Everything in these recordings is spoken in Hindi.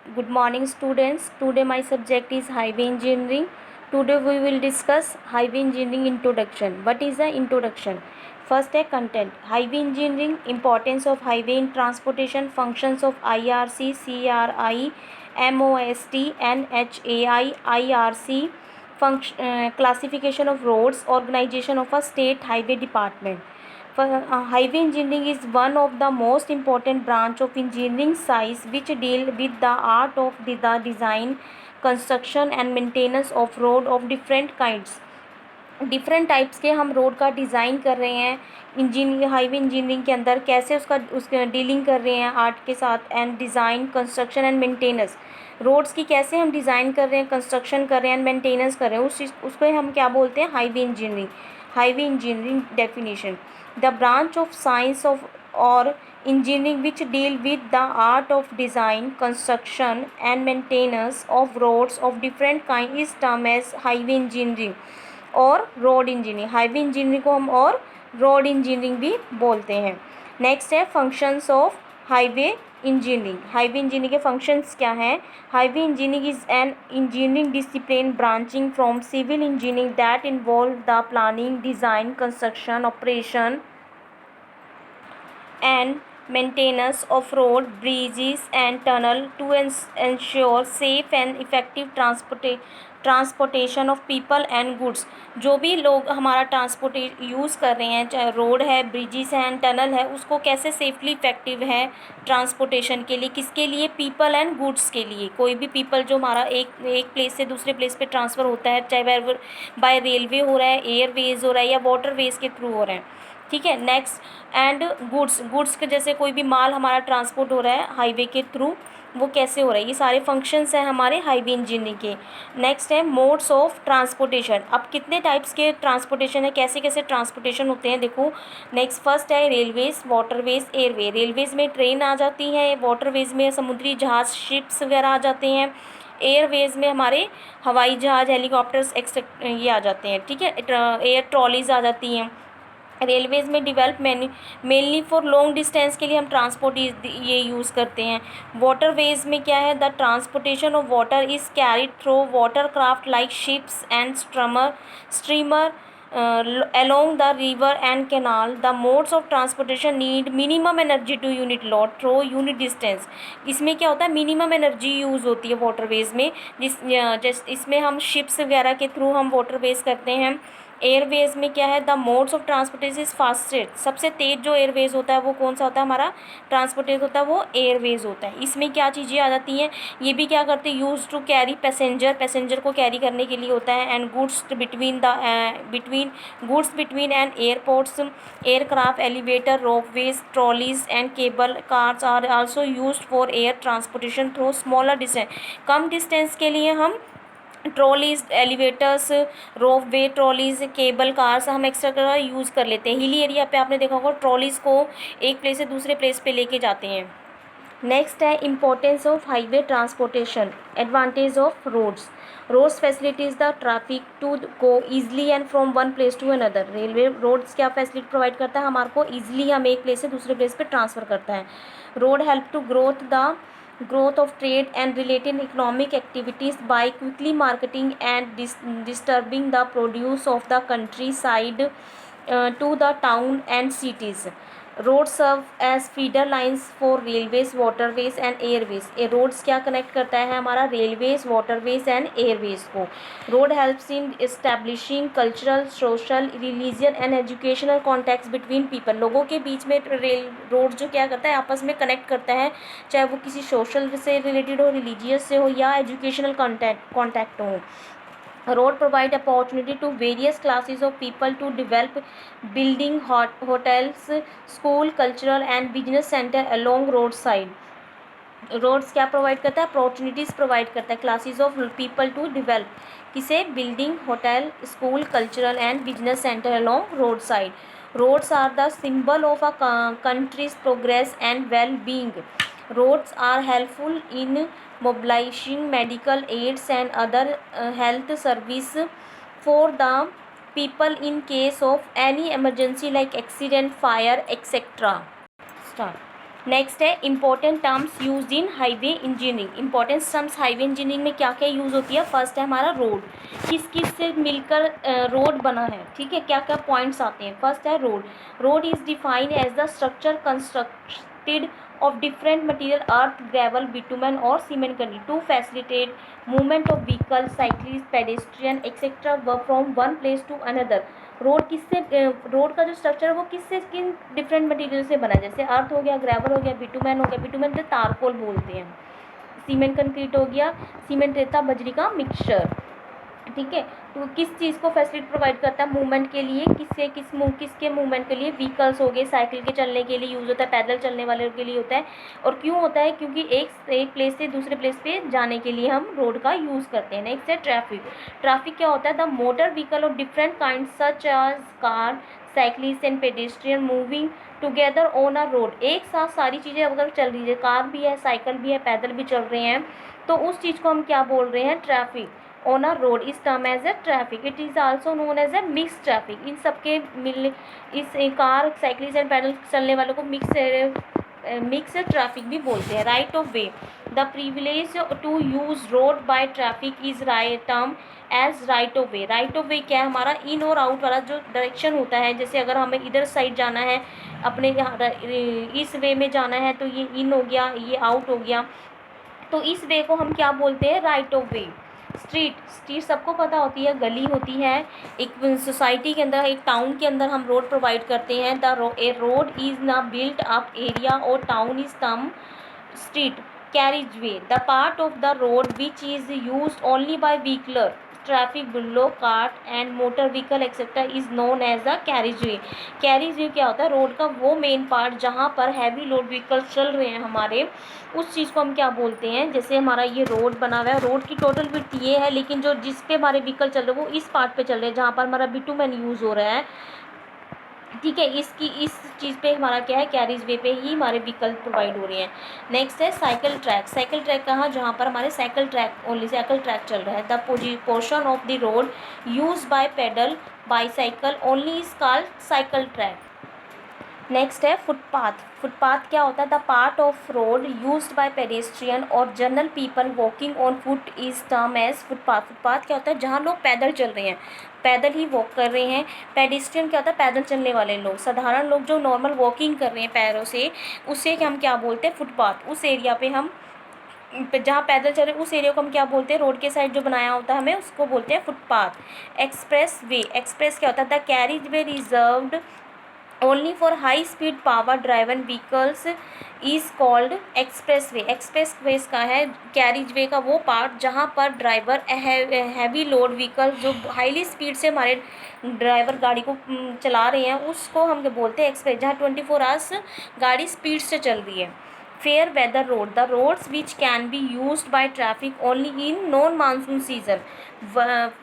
Good morning, students. Today my subject is highway engineering. Today we will discuss highway engineering introduction. What is the introduction? First है content. Highway engineering, importance of highway in transportation, functions of IRC, CRI, MOST, NHAI, IRC, classification of roads, organization of a state highway department. Highway engineering is one of the most important branch of engineering science which deal with the art of the design, construction and maintenance of road of different kinds. Different types के हम रोड का डिज़ाइन कर रहे हैं इंजीनियरिंग, हाईवे इंजीनियरिंग के अंदर कैसे उसका डीलिंग कर रहे हैं आर्ट के साथ, and design, construction and maintenance. Roads की कैसे हम डिज़ाइन कर रहे हैं, कंस्ट्रक्शन कर रहे हैं एंड मेंटेनेंस कर रहे हैं, उस चीज़ उसको हम क्या बोलते हैं, highway engineering. Highway engineering definition: the branch of science of और engineering which deal with the art of design, construction and maintenance of roads of different kind is termed as highway engineering और रोड इंजीनियरिंग। हाईवे इंजीनियरिंग को हम और रोड इंजीनियरिंग भी बोलते हैं। नेक्स्ट है functions of highway engineering. Highway engineering के फंक्शंस क्या हैं? Highway engineering is an engineering discipline branching from civil engineering that involve the planning, design, construction, operation and maintenance of road, bridges and tunnel to ensure safe and effective transportation of people and goods. जो भी लोग हमारा ट्रांसपोर्ट यूज़ कर रहे हैं, चाहे रोड है, ब्रिजेस हैं, टनल है, उसको कैसे सेफली इफेक्टिव है ट्रांसपोर्टेशन के लिए, किसके लिए, पीपल एंड गुड्स के लिए। कोई भी पीपल जो हमारा एक प्लेस से दूसरे प्लेस पे ट्रांसफ़र होता है, चाहे वह बाय रेलवे हो रहा है, एयरवेज हो रहा है या वाटरवेज के थ्रू हो रहा है, ठीक है। नेक्स्ट, एंड गुड्स के जैसे कोई भी माल हमारा ट्रांसपोर्ट हो रहा है हाईवे के थ्रू, वो कैसे हो रहा है, ये सारे फंक्शंस हैं हमारे हाईवे इंजीनियरिंग के। नेक्स्ट है मोड्स ऑफ ट्रांसपोर्टेशन। अब कितने टाइप्स के ट्रांसपोर्टेशन है, कैसे कैसे ट्रांसपोर्टेशन होते हैं, देखो। नेक्स्ट फर्स्ट है रेलवेज, वाटरवेज, एयरवे। रेलवेज में ट्रेन आ जाती है, वाटरवेज में समुद्री जहाज, शिप्स वगैरह आ जाते हैं, एयरवेज में हमारे हवाई जहाज, हेलीकॉप्टर्स एक्सेट ये आ जाते हैं, ठीक है। एयर ट्रॉलीज आ जाती हैं। रेलवेज़ में develop mainly for long distance के लिए हम ट्रांसपोर्ट ये यूज़ करते हैं। वाटरवेज में क्या है, the transportation of water is carried through water craft like ships and streamer along the river and canal. The modes of transportation need minimum energy to unit load through unit distance. इसमें क्या होता है, मिनिमम एनर्जी यूज़ होती है वाटरवेज में, जैसे इसमें हम शिप्स वगैरह के थ्रू हम वाटरवेज करते हैं। एयरवेज में क्या है, the modes of transportation is fastest. सबसे तेज जो एयरवेज होता है वो कौन सा होता है, हमारा ट्रांसपोर्टेशन होता है वो एयरवेज होता है। इसमें क्या चीज़ें आ जाती हैं, ये भी क्या करते हैं, यूज टू कैरी पैसेंजर को कैरी करने के लिए होता है, and goods between and airports, aircraft, elevator, ropeways, trolleys and cable cars are also used for air transportation through smaller distance. कम डिस्टेंस के लिए हम trolleys, elevators, ropeway, trolleys, cable cars हम एक्स्ट्रा यूज़ कर लेते हैं। हिली एरिया पे आपने देखा होगा ट्रॉलीज़ को एक प्लेस से दूसरे प्लेस पे लेके जाते हैं। नेक्स्ट है importance of highway transportation, advantage of roads facilities the traffic to go easily and from one place to another. Railway roads क्या फैसिलिटी प्रोवाइड करता है, हमारे को ईजिली हम एक प्लेस से दूसरे प्लेस पे ट्रांसफ़र करता है। Road help to growth of trade and related economic activities by quickly marketing and distributing the produce of the countryside to the town and cities. Roads serve as feeder lines for railways, waterways and airways. ये roads क्या connect करता है हमारा railways, waterways and airways को। Road helps in establishing cultural, social, religious and educational contacts between people. लोगों के बीच में रोड जो क्या करता है, आपस में कनेक्ट करता है, चाहे वो किसी सोशल से रिलेटेड हो, रिलीजियस से हो या एजुकेशनल कॉन्टैक्ट हो। Road provide opportunity to various classes of people to develop building hotels, school, cultural and business center along roadside. Roads क्या प्रोवाइड करता है, अपॉर्चुनिटीज़ प्रोवाइड करता है classes of people to develop, किसे, building, hotel, school, cultural and business centre along roadside. Roads are the symbol of a country's progress and well being. Roads are helpful in mobilizing medical aids and other health service for the people in case of any emergency like accident, fire, etc. Start. Next है important terms use in highway engineering. Important terms highway engineering में क्या क्या यूज़ होती है। फर्स्ट है हमारा रोड, किस किस से मिलकर रोड बना है, ठीक है, क्या क्या पॉइंट्स आते हैं। फर्स्ट है road. Road is defined as the structure constructed of different material earth, gravel, bitumen or cement concrete to facilitate movement of vehicles, cyclists, pedestrian etc. work from one place to another। Road किससे, रोड का जो स्ट्रक्चर है वो किससे, किन डिफरेंट मटेरियल से बना है, जैसे अर्थ हो गया, ग्रेवल हो गया, बिटुमेन हो गया, बिटुमेन से तारकोल बोलते हैं, सीमेंट कंक्रीट हो गया, सीमेंट रेता बजरी का मिक्सचर, ठीक है। तो किस चीज़ को फैसिलिटी प्रोवाइड करता है, मूवमेंट के लिए, किसके मूवमेंट के लिए, व्हीकल्स हो गए, साइकिल के चलने के लिए यूज़ होता है, पैदल चलने वाले के लिए होता है। और क्यों होता है, क्योंकि एक प्लेस से दूसरे प्लेस पे जाने के लिए हम रोड का यूज़ करते हैं। नेक्स्ट है ट्रैफिक। ट्रैफिक क्या होता है, the motor vehicle of different kind such as car, cyclist and pedestrian moving together on a road. एक साथ सारी चीज़ें अगर चल रही है, कार भी है, साइकिल भी है, पैदल भी चल रहे हैं, तो उस चीज़ को हम क्या बोल रहे हैं, traffic. On a road is term as a traffic. It is also known as a mix traffic. इन सबके मिल, इस कार, साइकिलिस्ट एंड पैदल चलने वालों को मिक्स ट्रैफिक भी बोलते हैं। Right of way, the privilege to use road by traffic is term as right of way. Right of way क्या है, हमारा इन और आउट वाला जो डायरेक्शन होता है, जैसे अगर हमें इधर साइड जाना है, अपने इस वे में जाना है, तो ये इन हो गया, ये आउट हो गया, तो इस वे को हम क्या बोलते हैं, राइट ऑफ वे। स्ट्रीट सबको पता होती है, गली होती है, एक सोसाइटी के अंदर, एक टाउन के अंदर हम रोड प्रोवाइड करते हैं। ए रोड इज ना बिल्ट अप एरिया और town is term street carriageway, the part of the road which is used only by vehicular traffic below cart and motor vehicle etc. is known as a carriageway। carriageway क्या होता है, रोड का वो मेन पार्ट जहाँ पर हैवी लोड व्हीकल्स चल रहे हैं हमारे, उस चीज़ को हम क्या बोलते हैं। जैसे हमारा ये रोड बना हुआ है, रोड की टोटल विड्थ ये है, लेकिन जो जिस पे हमारे व्हीकल चल रहे हैं वो इस पार्ट पे चल रहे हैं जहाँ पर हमारा बिटुमेन यूज़ हो रहा है, ठीक है। इस चीज़ पे हमारा क्या है, कैरिज वे पे ही हमारे विकल्प प्रोवाइड हो रहे हैं। नेक्स्ट है साइकिल ट्रैक। साइकिल ट्रैक कहाँ, जहाँ पर हमारे cycle track, only cycle track चल रहा है। The portion of the road use by pedal bicycle only is called cycle track. Next है फुटपाथ। फुटपाथ क्या होता है, the part of road used by pedestrian और general people walking on foot is term as footpath. Footpath क्या होता है, जहाँ लोग पैदल चल रहे हैं, पैदल ही वॉक कर रहे हैं। पेडेस्ट्रियन क्या होता है, पैदल चलने वाले लोग, साधारण लोग जो नॉर्मल वॉकिंग कर रहे हैं पैरों से, उससे हम क्या बोलते हैं, फुटपाथ। उस एरिया पे हम जहाँ पैदल चल रहे हैं उस एरिया को हम क्या बोलते हैं, रोड के साइड जो बनाया होता है हमें उसको बोलते हैं फुटपाथ। Express way. एक्सप्रेस क्या होता है, the carriage way reserved only for high speed power driven vehicles is called express way. Express way का है कैरिज वे का वो पार्ट जहाँ पर ड्राइवर हैवी लोड व्हीकल जो हाईली स्पीड से हमारे ड्राइवर गाड़ी को चला रहे हैं उसको हम बोलते हैं एक्सप्रेस, जहाँ 24 आवर्स गाड़ी स्पीड से चल रही है। Fair weather road, the roads which can be used by traffic only in non monsoon season.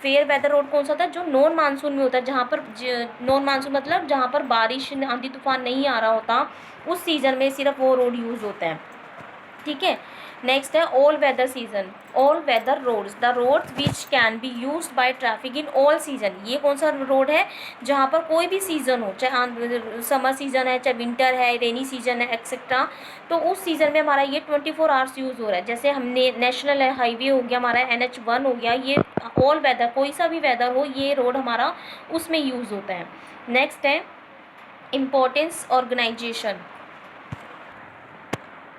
Fair weather road कौन सा होता है, जो नॉन मानसून में होता है, जहाँ पर नॉन मानसून मतलब जहाँ पर बारिश आंधी तूफान नहीं आ रहा होता, उस सीज़न में सिर्फ वो रोड यूज़ होता है, ठीक है। नेक्स्ट है all weather season. All weather roads, the roads which can be used by traffic in all season. ये कौन सा रोड है, जहाँ पर कोई भी सीज़न हो, चाहे समर सीज़न है, चाहे विंटर है, रेनी सीजन है एक्सेट्रा, तो उस सीज़न में हमारा ये 24 आवर्स यूज़ हो रहा है। जैसे हमने नेशनल हाईवे हो गया हमारा, NH1 हो गया, ये ऑल वेदर, कोई सा भी वेदर हो, ये रोड हमारा उसमें यूज़ होता है। नेक्स्ट है importance organisation.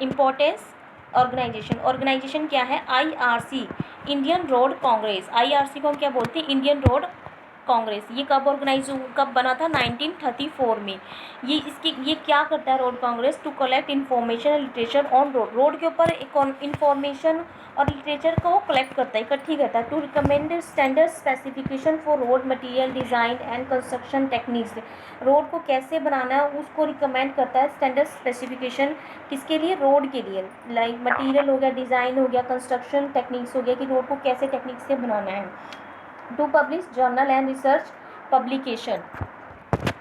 Importance organisation. Organisation क्या है, IRC, Indian road congress. IRC को हम क्या बोलते हैं, इंडियन रोड कांग्रेस। ये कब बना था, 1934 में। ये क्या करता है road congress, to collect information and literature on road. Road के ऊपर इन्फॉर्मेशन और लिटरेचर को कलेक्ट करता है, इकट्ठी करता है। To recommend standard specification for road material design and construction techniques. Road को कैसे बनाना है उसको रिकमेंड करता है, स्टैंडर्ड स्पेसिफिकेशन किसके लिए, रोड के लिए, लाइक मटेरियल हो गया, डिज़ाइन हो गया, कंस्ट्रक्शन टेक्निक्स हो गया, कि रोड को कैसे टेक्निक से बनाना है। To publish journal and research publication.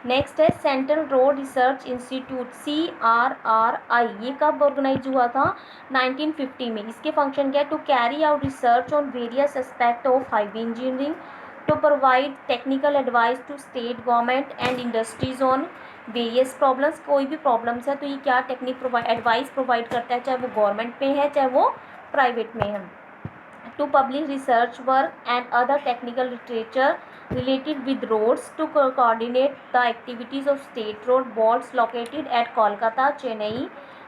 Next है central road research institute, CRRI। ये कब ऑर्गेनाइज हुआ था, 1950 में। इसके फंक्शन क्या है, to carry out research on various aspect of highway engineering, to provide technical advice to state government and industries on various problems, कोई भी प्रॉब्लम्स है तो ये क्या टेक्निक एडवाइस प्रोवाइड करता है, चाहे वो गवर्नमेंट में है चाहे वो प्राइवेट में है। To publish research work and other technical literature related with roads, to coordinate the activities of state road boards located at Kolkata, Chennai,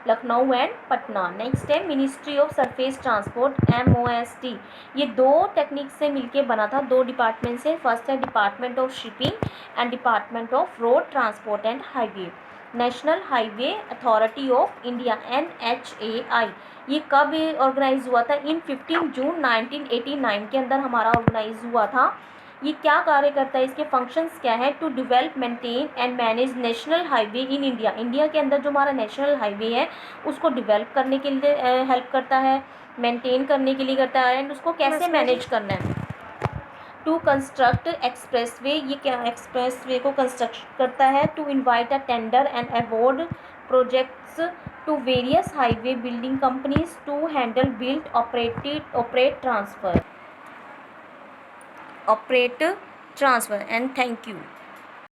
Lucknow and Patna. Next है ministry of surface transport MOST। ये दो टेक्निक से मिलके बना था, दो डिपार्टमेंट से। फर्स्ट है department of shipping and department of road transport and highway. National highway authority of India NHAI, ये कब ऑर्गेनाइज हुआ था? इन 15 जून 1989 के अंदर हमारा ऑर्गेनाइज हुआ था। ये क्या कार्य करता है, इसके फंक्शंस क्या है? To develop, maintain and manage national highway in India. India के अंदर जो हमारा नेशनल हाईवे है उसको डेवलप करने के लिए हेल्प करता है, मेंटेन करने के लिए करता है, एंड उसको कैसे मैनेज करना है। टू कंस्ट्रक्ट एक्सप्रेसवे, ये क्या एक्सप्रेसवे को कंस्ट्रक्ट करता है। To invite a tender and award projects to various highway building companies to handle build operate transfer and thank you.